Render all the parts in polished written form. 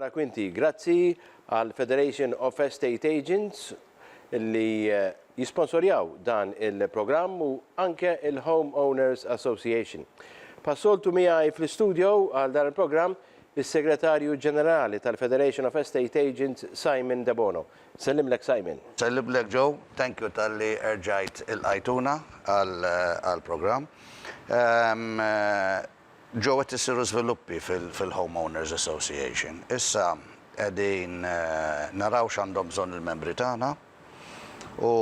Wara Quinti, grazzi għal Federation of Estate Agents li jisponsorjaw dan il-programm u anke il-Home Owners Association. Passoltu miegħi fl-studio għal dan il-programm il-Segretarju Ġenerali tal-Federation of Estate Agents, Simon De Bono. Sellimlek, Simon. Sellimlek, Joe. Thank you tal-li erġajt il-ajtuna għal-program. Joe, għet isiru sviluppi fil-Home Owners Association. Issa għedin naraw x'għandhom bżonn il-membri tagħna u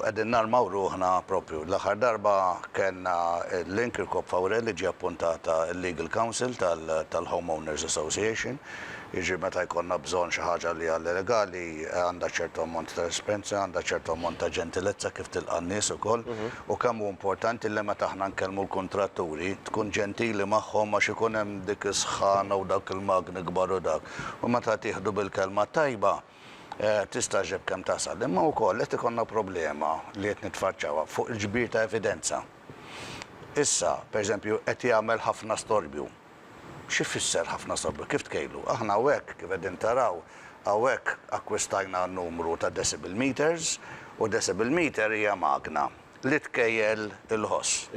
għedin narmaw ruħna propju. L-aħħar darba kena l-Link Irkob Fawrell li ġie appuntata il-Legal Council tal-Home Owners Association. Jiġi meta jkollna bżonn xi ħaġa li għal legali għandha ċertu ammont ta' esperienza, għandha ċertu ammont ta' ġentilezza kif tilqa' n-nies ukoll. U kemm hu importanti li meta aħna nkellmu l-kontratturi tkun ġentili magħhom għax ikun hemm dik is-sħana u dak il-magni kbar u dak. U meta tieħdu bil-kelma tajba tista' ġib kemm tasal. Imma wkoll qed ikollna problema li qed nitfaċċawha fuq il-ġbir ta' evidenza. Issa, pereżempju, qed jagħmel ħafna storbju. Xi fisser ħafna storbju? Kif tkejlu? Aħna hawnhekk kif qegħdin taraw hawnhekk akkwistajna n-numru ta' decibel meters u decibel meter hija magna li tkejjel il-ħoss,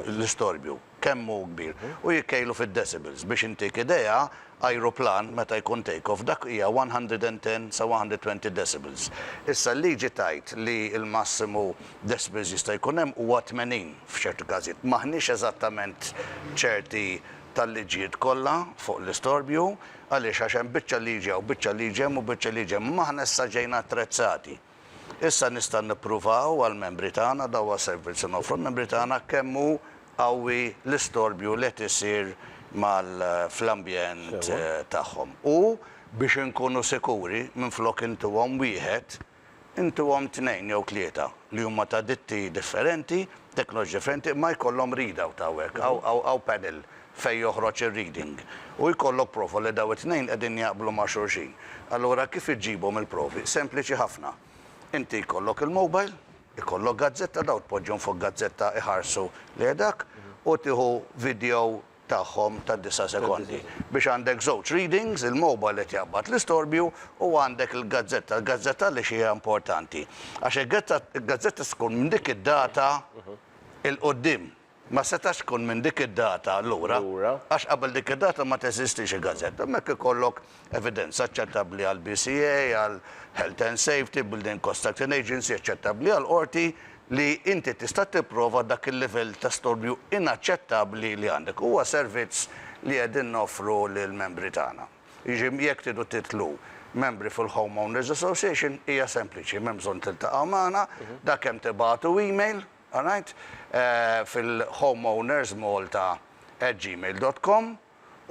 l-istorbju, kemm hu kbir. U jikkejlu fid-decibels biex intik idea ajruplan meta jkun take-off dak hija 110 sa 120 decibels. Issa l-liġi tajt li l-massimu decibels jista' jkun hemm huwa 80 f'ċertu każijiet. Maħniex eżattament ċerti tal-liġijiet kollha fuq l-istorbju għaliex għax hemm biċċa liġi u biċċa liġi hemm u biċċa liġi hemm. Aħna issa ġejna attrezzati. Issa nista' nippruvaw għall-membri tagħna dawwa servizz nofru l-membri tagħna kemm hu qawwi l-istorbju li qed isir fl-ambjent tagħhom. U biex inkunu sikuri minflok intuhom wieħed, intuhom tnejn jew tlieta li huma ta' ditti differenti, teknoloġi differenti, ma jkollhom readout hawnhekk hawn panel fejn joħroġ ir-reading. U jkollok profu li daw it-tnejn qegħdin jaqblu ma' xulxin. Allura kif iġibhom il-provi? Sempliċi ħafna. Inti jkollok il-mobile, jkollok gazzetta, daw tpoġġhom fuq gazzetta iħarsu li dak u tieħu video tagħhom ta' 9 sekondi. Biex għandek żewġ readings, il-mobile qed jaqbad l-istorbju u għandek il-gazzetta. Il-gazzetta li xi hija importanti. Għax il-gazzetta tkun minn dik id-data il-qoddim. Ma setax tkun minn dik id-data allura, għax qabel dik id-data ma teżistix il-gazzetta. Hemmhekk ikollok evidenza aċċettabbli għall BCA, għal Health and Safety, Building Construction Agency, aċċettabbli għal qorti li inti tista' tipprova dak il-livell ta' storbju inaċċettabbli li għandek. Huwa servizz li qegħdin noffru lill-membri tagħna. Jiġi jekk tridu titlu membri fil-Home Owners Association hija sempliċi, m'hemm bżonn tiltaqgħu magħna, dak hemm tibagħtu email, fil-homeowners malta@gmail.com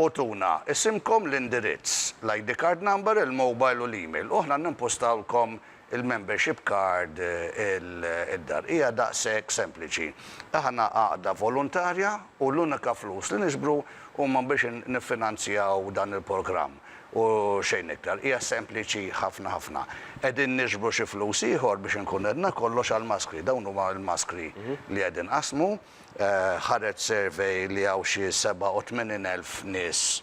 u tuna isimkom l-indirizz, l-ID card number, il-mobile u l-email. Uħna nimpostawlkom il-membership card id-dar. Hija daqshekk sempliċi. Aħna għaqda volontarja u l-unika flus li niġbru huma biex niffinanzjaw dan il-programm. U xejn iktar, hija sempliċi ħafna. Qegħdin niġbru xi flus ieħor biex inkun qedna kollox għall-maskri. Dawn huma l-maskri li qegħdin qasmu. Ħareġ survey li hawn xi 87,000 nies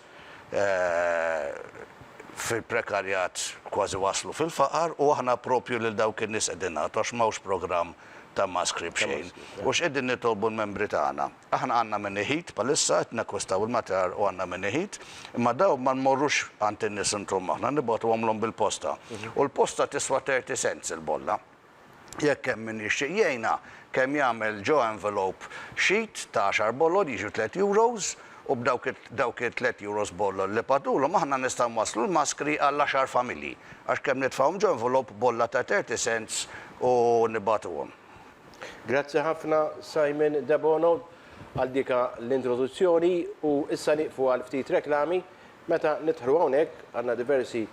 fil-prekarjat kważi waslu fil-faqar u aħna propju lil dawk in-nies qegħdin nagħtu għax m'hawnx programm ta' maskri b'xejn. U x'qegħdin nitolbu l-membri tagħna. Aħna għandna minn iħid bħalissa qed nakkwistaw il-mater u għandna minn iħid, imma daw ma nmorrux għand in-nies intom aħna nibgħatuhomlhom bil-posta. U l-posta tiswa 30 cents il-bolla. Jekk hemm min jixtieq jgħinna kemm jagħmel ġo envelope sheet ta' 10 bollod jiġu 3 euros u b'dawk €3 bollod li padulhom aħna nistgħu waslu l-maskri għal 10 familji. Għax kemm nitfgħuhom ġo envelope bolla ta' 30 cents u nibagħtuhom. Grazzi ħafna Simon De Bono għal dika l-introduzzjoni u issa nieqfu għal ftit reklami meta nidħlu hawnhekk għandna diversi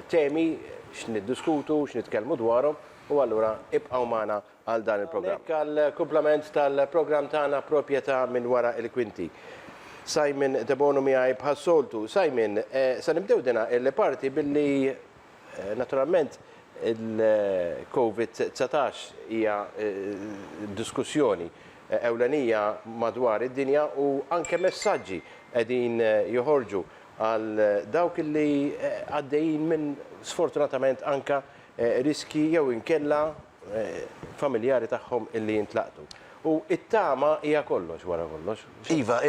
temi x'niddiskutu, x'nitkellmu dwarhom u allura ibqgħu magħna għal dan il-programm. Għal kumplament tal-programm tagħna Propjeta minn wara il-Quinti. Simon De Bono miegħi bħas-soltu. Simon, sa nibdew dina il-parti billi naturalment il-COVID-19 hija diskussjoni ewlenija madwar id-dinja u anke messaġġi qegħdin joħorġu għal dawk li għaddejjin minn sfortunatament anka riski jew inkella familjari tagħhom illi jintlaqtu. U it-tama hija kollox wara kollox. Iva,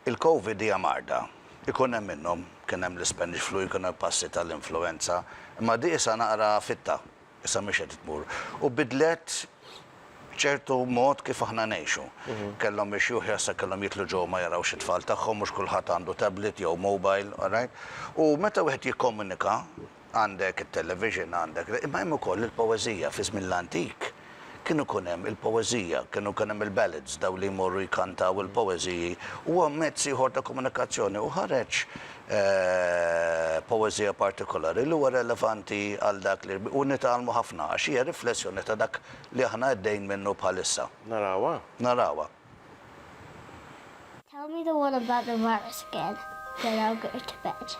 il-Covid hija marda. Ikun hemm minnhom, kien hemm l-Spanish flu, jkun hemm passi tal-influenza, imma di issa naqra fitta, issa mhix qed tmur. U bidlet ċertu mod kif aħna ngħixu. Kellhom biex juħjassa kellhom jitlu ġew ma jarawx it-tfal tagħhom, mhux kulħadd għandu tablet jew mobile, all right? U meta wieħed jikkomunika għandek it-television għandek, imma hemm ukoll il-poeżija fi żmien l-antik. Kienu kun hemm il-poeżija, kienu kun hemm il-ballads daw li jmorru jkantaw il-poeżiji, huwa mezz ieħor ta' komunikazzjoni u ħareġ poeżija partikolari li huwa relevanti għal dak li u nitgħallmu ħafna għax hija riflessjoni ta' dak li aħna għeddejn minnu bħalissa. Narawha. Narawha. Tell me the one about the virus again, then I'll go to bed.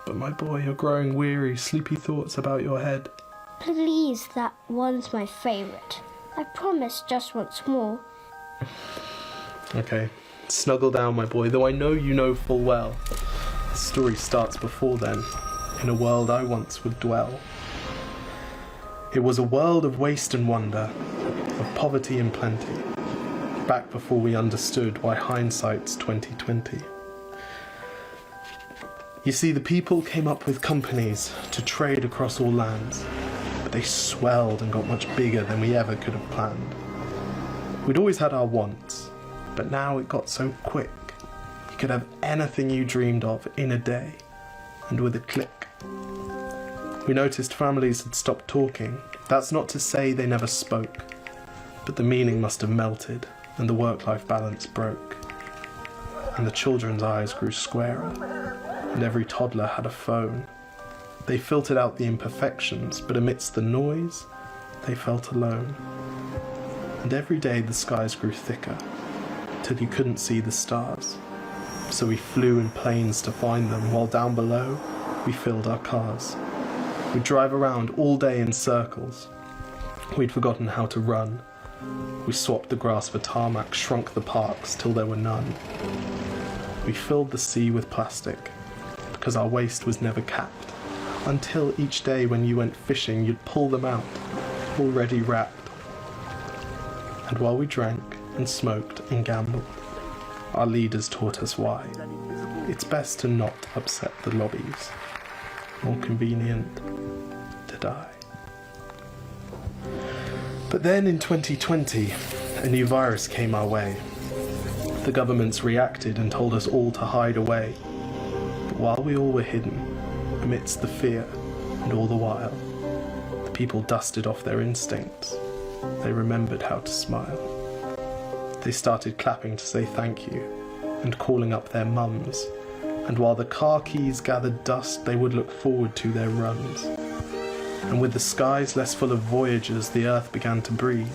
But my boy, you're growing weary, sleepy thoughts about your head. Please, that one's my favourite. I promise just once more. Okay, snuggle down, my boy, though I know you know full well. The story starts before then, in a world I once would dwell. It was a world of waste and wonder, of poverty and plenty, back before we understood why hindsight's 2020. You see, the people came up with companies to trade across all lands, but they swelled and got much bigger than we ever could have planned. We'd always had our wants, but now it got so quick. You could have anything you dreamed of in a day, and with a click. We noticed families had stopped talking. That's not to say they never spoke, but the meaning must have melted, and the work-life balance broke. And the children's eyes grew squarer, and every toddler had a phone. They filtered out the imperfections, but amidst the noise, they felt alone. And every day the skies grew thicker, till you couldn't see the stars. So we flew in planes to find them, while down below, we filled our cars. We'd drive around all day in circles. We'd forgotten how to run. We swapped the grass for tarmac, shrunk the parks till there were none. We filled the sea with plastic, because our waste was never capped, until each day when you went fishing, you'd pull them out, already wrapped. And while we drank and smoked and gambled, our leaders taught us why. It's best to not upset the lobbies. More convenient to die. But then in 2020, a new virus came our way. The governments reacted and told us all to hide away. But while we all were hidden, amidst the fear, and all the while, the people dusted off their instincts. They remembered how to smile. They started clapping to say thank you, and calling up their mums. And while the car keys gathered dust, they would look forward to their runs. And with the skies less full of voyagers, the earth began to breathe,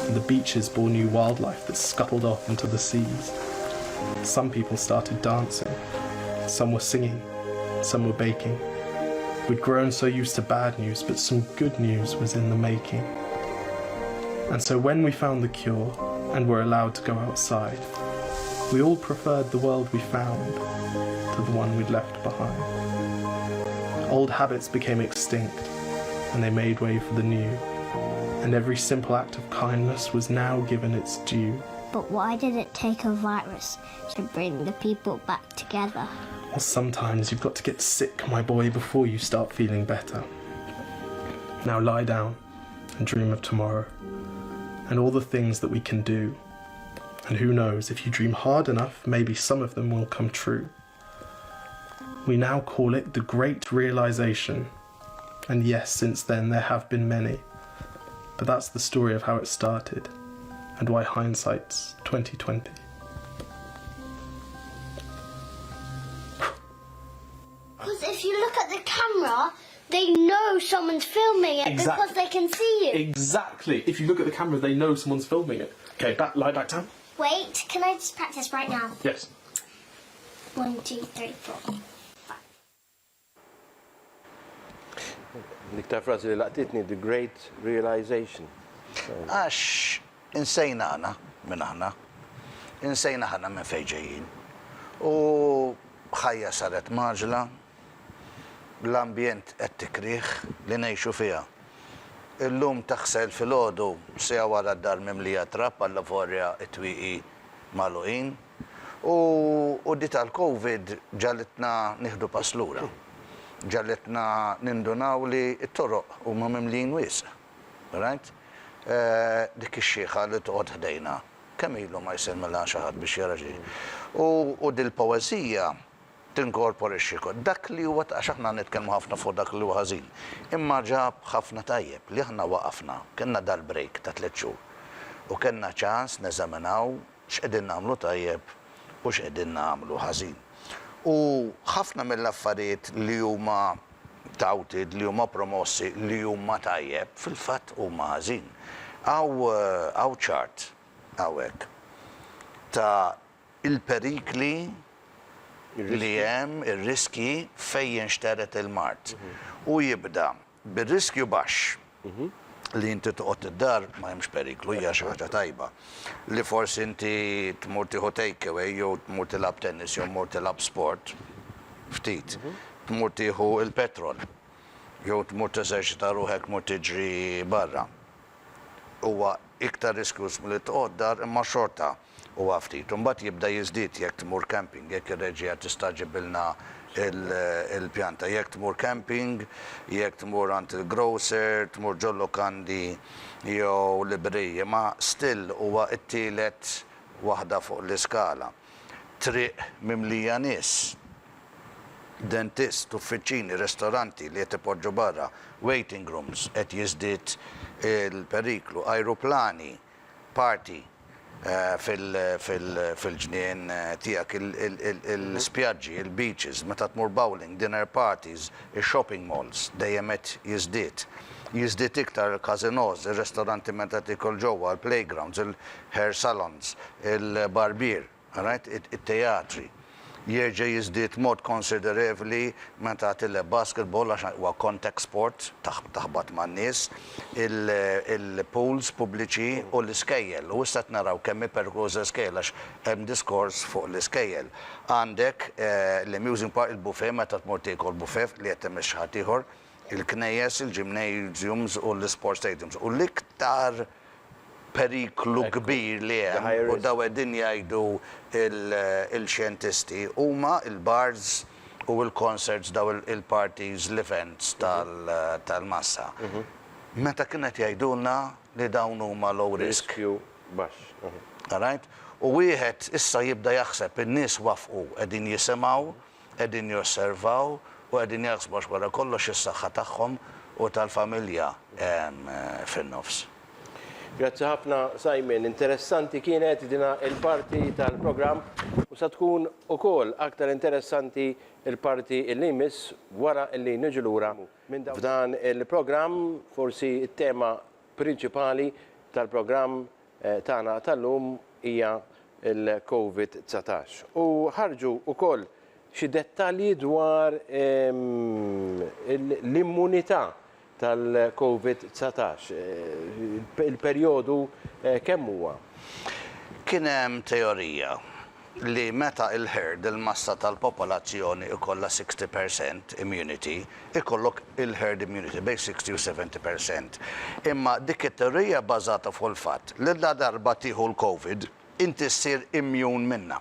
and the beaches bore new wildlife that scuttled off into the seas. Some people started dancing, some were singing, some were baking. We'd grown so used to bad news, but some good news was in the making. And so when we found the cure, and were allowed to go outside, we all preferred the world we found to the one we'd left behind. Old habits became extinct, and they made way for the new, and every simple act of kindness was now given its due. But why did it take a virus to bring the people back together? Well, sometimes you've got to get sick, my boy, before you start feeling better. Now lie down and dream of tomorrow, and all the things that we can do. And who knows, if you dream hard enough, maybe some of them will come true. We now call it the Great Realization. And yes, since then there have been many. But that's the story of how it started, and why hindsight's 2020. Because if you look at the camera, they know someone's filming it because they can see you. Exactly. If you look at the camera, they know someone's filming it. Okay, lie back down. Wait, can I just practice right now? Yes. 1, 2, 3, 4. Dik ta' frażi li laqtitni, the great realization. Għax insejna ħana minn aħna, insejna ħana minn fejn ġejjin. U ħajja saret maġla, l-ambjent qed tikrih li ngħixu fiha. Illum taħsel fil-ħodu sija wara d-dar mimlija trapp għalla forja it-twiqi magħluqin. U di tal-Covid ġallitna nieħdu pass lura. Ġallitna nindunaw li t-toroq huma mimlijin wiesq. Right? Dik ix-xieħa li toqgħod ħdejna. Kemm ilu ma jsemmilha xi ħadd biex jara xi. U dil-poeżija tinkorporixxi dak li huwa għax aħna nitkellmu ħafna fuq dak li huwa ħażin. Imma ġab ħafna tajjeb li aħna waqafna, kellna dal-break ta' 3 xhur. U kellna ċans neżaminaw x'qegħdin nagħmlu tajjeb u x'qegħdin nagħmlu ħażin. U ħafna mill-affarijiet li huma touted, li huma promossi, li huma tajjeb, fil-fatt huma ħażin. Għaw chart hawnhekk ta' il-perikli li hemm ir-riski fejn jinxteret il-mart. U jibda bir-riskju baxx li inti toqgħod id-dar ma hemmx periklu hija xi ħaġa tajba. Li forsi inti tmur tieħu takeaway jew tmur tilab tennis jew tmur tilab sport ftit, tmur tieħu il-petrol jew tmur teżerċita ruħek tmur tiġri barra. Huwa iktar riskjus milli toqgħod dar imma xorta huwa ftit. Imbagħad jibda jiżdied jekk tmur camping, jekk ir-reġija tistaġibilna il-pjanta. Jekk tmur camping, jekk tmur għand il-grocer, tmur ġol lukandi jew librija, ma still huwa t-tielet waħda fuq l-iskala. Triq mimlija nies, dentist, uffiċini, ristoranti li qed ipoġġu barra, waiting rooms qed jiżdied il-periklu, ajruplani, party fil-ġnien tiegħek, il-spjaġġi, il-beaches, meta tmur bowling, dinner parties, il-shopping malls, dejjem qed jiżdied. Jiżdied iktar il-casinos, il-restoranti meta tikol ġewwa, il-playgrounds, il-hair salons, il-barbier, it-teatri. Jerġa' jiżdied mod konsiderevoli meta tileb basketball għax huwa contact sport taħbad man-nies, il-pools pubbliċi u l-iskejjel. U issa naraw kemm iperkluż l-iskejjel għax hemm diskors fuq l-iskejjel. Għandek l-amusing park, il-buffet meta tmur tiekol buffet li qed temmexxi ħadd ieħor, il-knejjes, il-gymnasiums u l-sport stadiums. U l-iktar periklu kbir li hemm u daw qegħdin jgħidu il-xjentisti huma il-bars u l-concerts daw il-parties, l-events tal-massa. Meta kienet jgħidulna li dawn huma low risk. Right? U wieħed issa jibda jaħseb in-nies wafqu qegħdin jisimgħu, qegħdin josservaw u qegħdin jaħsbu għax wara kollox is-saħħa tagħhom u tal-familja fin-nofs. Grazzi ħafna, Simon. Interessanti kienet dina il-parti tal-programm u sa tkun ukoll aktar interessanti il-parti li jmiss wara li niġu lura. F'dan il-programm forsi it-tema prinċipali tal-programm tagħna tal-lum hija il-COVID-19. U ħarġu ukoll xi dettalji dwar l-immunità tal-COVID-19, il-perjodu kemm huwa? Kien hemm teorija li meta il-herd, il-massa tal-popolazzjoni ikollha 60% immunity, ikollok il-herd immunity bej 60 u 70%. Imma dik it-teorija bbażata fuq il-fatt li la darba tieħu l-COVID inti ssir immun minnha.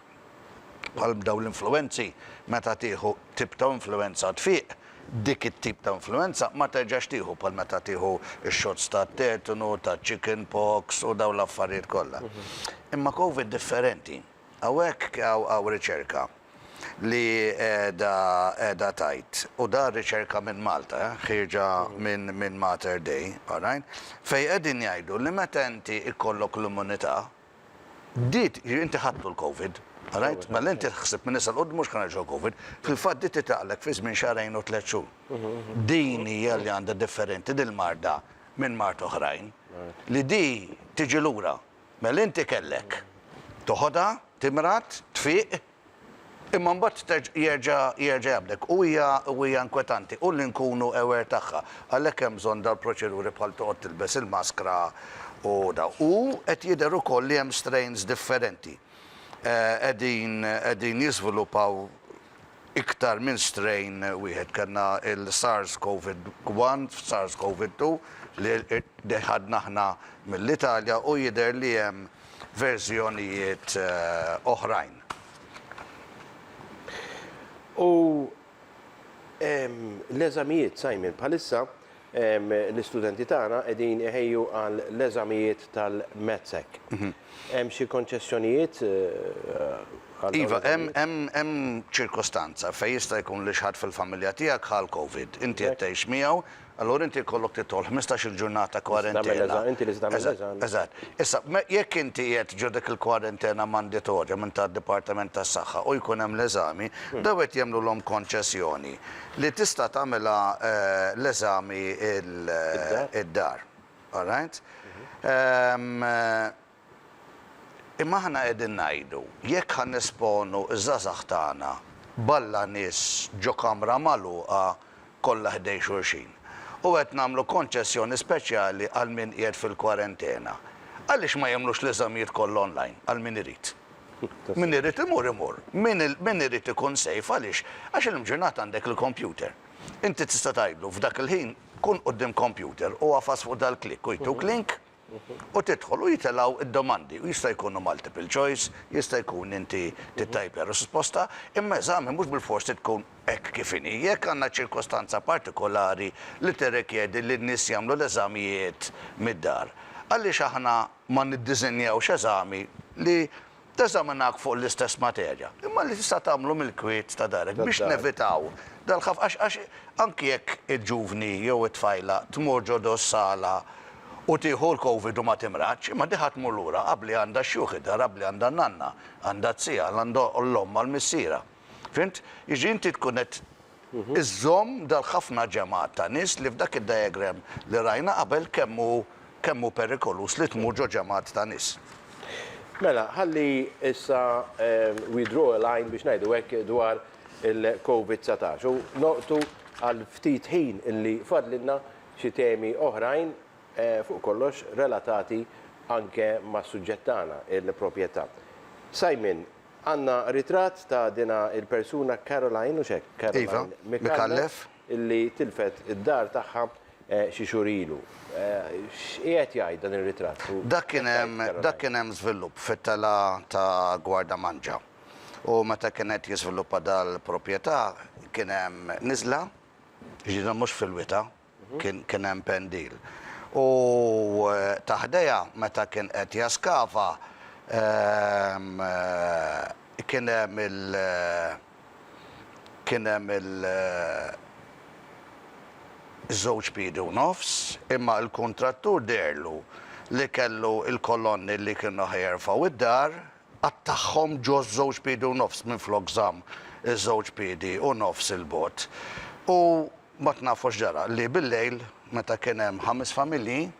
Bħal daw l-influenzi meta tieħu tip ta' influenza tfiq, dik it-tip ta' influenza ma terġax tieħu bħal meta tieħu x-shots ta' tetanu, ta' chicken pox u daw l-affarijiet kollha. Imma COVID differenti. Hawnhekk hawn riċerka li qiegħda tajt u da riċerka minn Malta, ħirġa minn Mater Dei, fejn qegħdin jgħidu li meta inti ikollok l-immunità, inti ħadtu l-COVID. Ma l-inti tħsib minn issa l-qod mhux kan ġew COVID, fil-fatt di titaqlek fi żmien xahrejn u 3 xhur. Din hija li għandha differenti dil-marda minn mart oħrajn li di tiġi lura. Mela inti kellek toħodha, timrat, tfiq, imma mbagħad jerġa' jabdek. U hija inkwetanti u li nkunu aware tagħha. Għalhekk hemm bżonn dal-proċeduri bħal toqgħod tilbes il-maskra u daw. U qed jidher ukoll li hemm strains differenti. qegħdin jiżviluppaw iktar minn strain wieħed kellna il-SARS-CoV-1, SARS-CoV-2 li ħadna aħna mill-Italja u jidher li hemm verżjonijiet oħrajn. U l-eżamijiet, Simon, bħalissa l-istudenti tagħna qegħdin iħejju għal l-eżamijiet tal-Metzek. Hemm xi konċessjonijiet Iva, hemm ċirkostanza fejn jista' jkun li xħadd fil-familja tiegħek ħal COVID. Inti qed tgħix miegħu, allura inti jkollok titol 15-il ġurnata kwarentena. Inti li tagħmel eżam. Eżatt. Issa, jekk inti qed ġodek il-kwarentena mandatorja minn tad-Dipartiment tas-Saħħa u jkun hemm l-eżami, daw qed jagħmlulhom konċessjoni li tista' tagħmilha l-eżami id-dar. All right? Imma ħana qegħdin ngħidu, jekk ħan nisponu iż-żażagħ tagħna balla nies ġo kamra magħluqa kollha ħdej xulxin. U qed nagħmlu konċessjoni speċjali għal min qiegħed fil-kwarentena. Għaliex ma jagħmlux l-eżamijiet kollha online għal min irid? Min irid imur. Min irid ikun safe għaliex għax il-ġurnata għandek il-computer. Inti tista' tgħidlu f'dak il-ħin kun quddiem computer u għafas fuq dal-klik u jtuk link u tidħol u jitelaw id-domandi u jista' jkunu multiple choice, jista' jkun inti tittajper risposta, imma eżami mhux bil-fors tkun hekk kif inhi. Jekk għandna ċirkostanza partikolari li tirrikjedi li n-nies jagħmlu l-eżamijiet mid-dar. Għaliex aħna ma niddiżenjawx eżami li teżaminak fuq l-istess materja, imma li tista' tagħmlu mill-kwiet ta' darek biex nevitaw dal-ħaf għax anki jekk il-ġuvni jew it-tfajla tmur ġodu s-sala u tieħu l-COVID u ma timraċ, imma diħat tmur lura qabli għandha xjuħ id-dar, qabli għandha nanna, għandha tzija, għandha l-omma l-missiera. Fint, jiġi inti tkun qed iżżomm dal-ħafna ġemat ta' nies li f'dak id-diagram li rajna qabel kemmu perikolus li tmur ġo ġemat ta' nies. Mela, ħalli issa we draw a line biex ngħidu hekk dwar il-COVID-19 u noqtu għal ftit ħin illi fadlilna xi temi oħrajn fuq kollox relatati anke ma' suġġett tagħna il-proprjetà. Simon, għandna ritratt ta' dina il-persuna Caroline u xek? Caroline Mikallef illi tilfet id-dar tagħha xi xhur ilu. X'qiegħed jgħid dan ir-ritratt? Dak kien hemm żvilupp fit-tela ta' Gwarda Manġa. U meta kien qed jiżviluppa dal-proprjetà kien hemm niżla, ġieda mhux fil-wita, kien hemm pendil. U taħdeja meta kien qed jaskava kien hemm il-żewġ piedi u nofs, imma l-kontrattur derlu li kellu il-kolonni li kienu ħjerfaw id-dar għattaħħom ġo żewġ piedi u nofs minn flok żamm iż-żewġ piedi u nofs il-bot. U ma tnafux ġara li bil-lejl meta kien hemm 5 familji,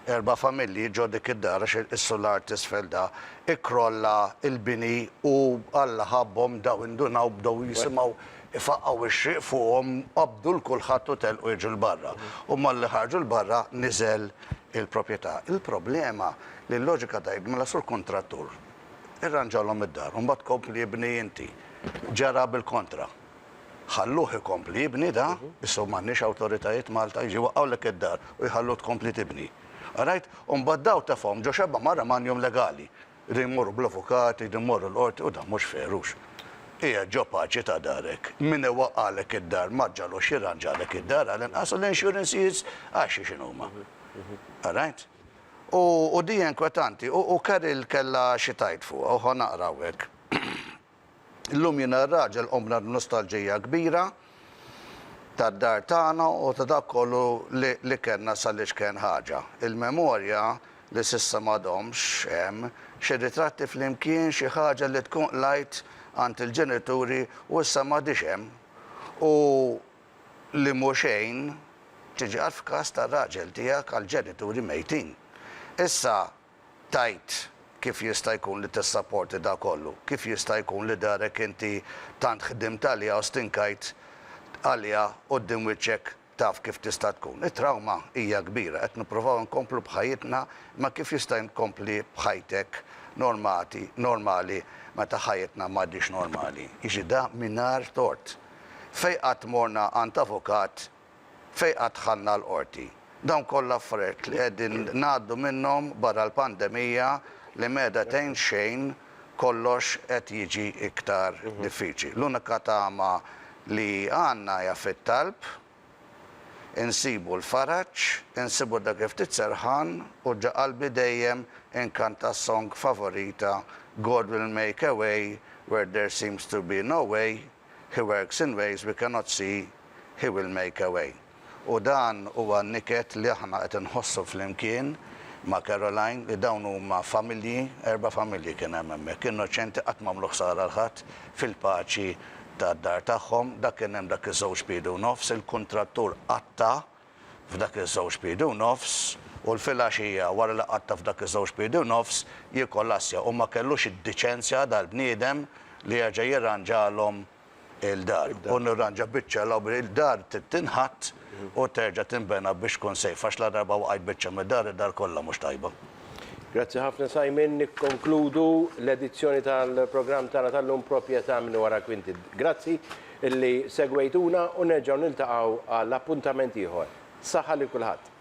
4 familji ġo dik id-dar għax is-solar tisfel da ikkrolla il-bini u Alla ħabbhom daw indunaw bdew jisimgħu ifaqqgħu ix-xriq fuqhom qabdu l-kulħadd u telqu jiġu l-barra. U malli ħarġu l-barra niżel il-proprjetà. Il-problema li l-loġika tajb mela sur kontrattur irranġawhom id-dar u mbagħad kompli jibni inti. Ġara bil-kontra. ħalluh ikompli jibni da, issa m'għandniex awtoritajiet Malta jiġi waqgħulek id-dar u jħallu tkompli tibni. Alright? U mbagħad daw tafhom ġo xebba marra manjum legali. Din jmorru bl-avukati, din jmorru l-qorti u da mhux ferux. Hija ġo paċi ta' darek. Min iwaqqalek id-dar ma ġalux jirranġalek id-dar għal inqas l-insurances għaxi x'inhuma. Alright? U di inkwetanti u Karil kellha xi tajt fuqha u naqraw hekk. Illum jiena r-raġel omna nostalġija kbira tad-dar tagħna u ta' dak kollu li kellna salix kien ħaġa. Il-memorja li s'issa m'għadhomx hemm xi ritratti flimkien xi ħaġa li tkun lajt għand il-ġenituri u issa m'għadix hemm. U li mhu xejn tiġi għal f'każ tar-raġel tiegħek għall-ġenituri mejtin. Issa tajt kif jista' jkun li tissapporti da kollu, kif jista' jkun li darek inti tant ħdimt għalija u stinkajt għalija quddiem wiċċek taf kif tista' tkun. It-trauma hija kbira, qed nippruvaw nkomplu bħajitna, ma kif jista' nkompli bħajtek normali meta ħajjitna m'għadix normali. Jiġi da mingħajr tort. Fejn qatt morna għand avukat, fejn qatt ħanna l-qorti. Dawn kollha affarijiet li qegħdin ngħaddu minnhom barra l-pandemija li meda tgħin xejn kollox qed jiġi iktar diffiċli. L-unika tama li għandna hija fit-talb, insibu l-faraġġ, insibu dak kif titserħan u ġa qalbi dejjem inkanta song favorita God will make a way where there seems to be no way. He works in ways we cannot see. He will make a way. U dan huwa niket li aħna qed inħossu flimkien ma' Caroline li dawn huma familji, 4 familji kien hemm hemmhekk, innoċenti qatt m'għamlu ħsara l-ħadd fil-paċi tad-dar tagħhom, dak kien hemm dak iż-żewġ bidu nofs, il-kuntrattur qatta f'dak iż-żewġ bidu nofs u l-filgħaxija wara li qatta f'dak iż-żewġ bidu nofs jikkollassja u ma kellux id-diċenzja dal-bniedem li jerġa' jirranġalhom il-dar. U nirranġa biċċa l il-dar tinħatt u terġa' tinbena biex tkun sejfa għax la darba waqgħet biċċa mid-dar id-dar kollha mhux tajba. Grazzi ħafna Simon, nikkonkludu l-edizzjoni tal-programm tagħna tal-lum Propjeta minn wara kwinti. Grazzi illi segwejtuna u nerġgħu niltaqgħu għall appuntament ieħor. Saħħa lil kulħadd.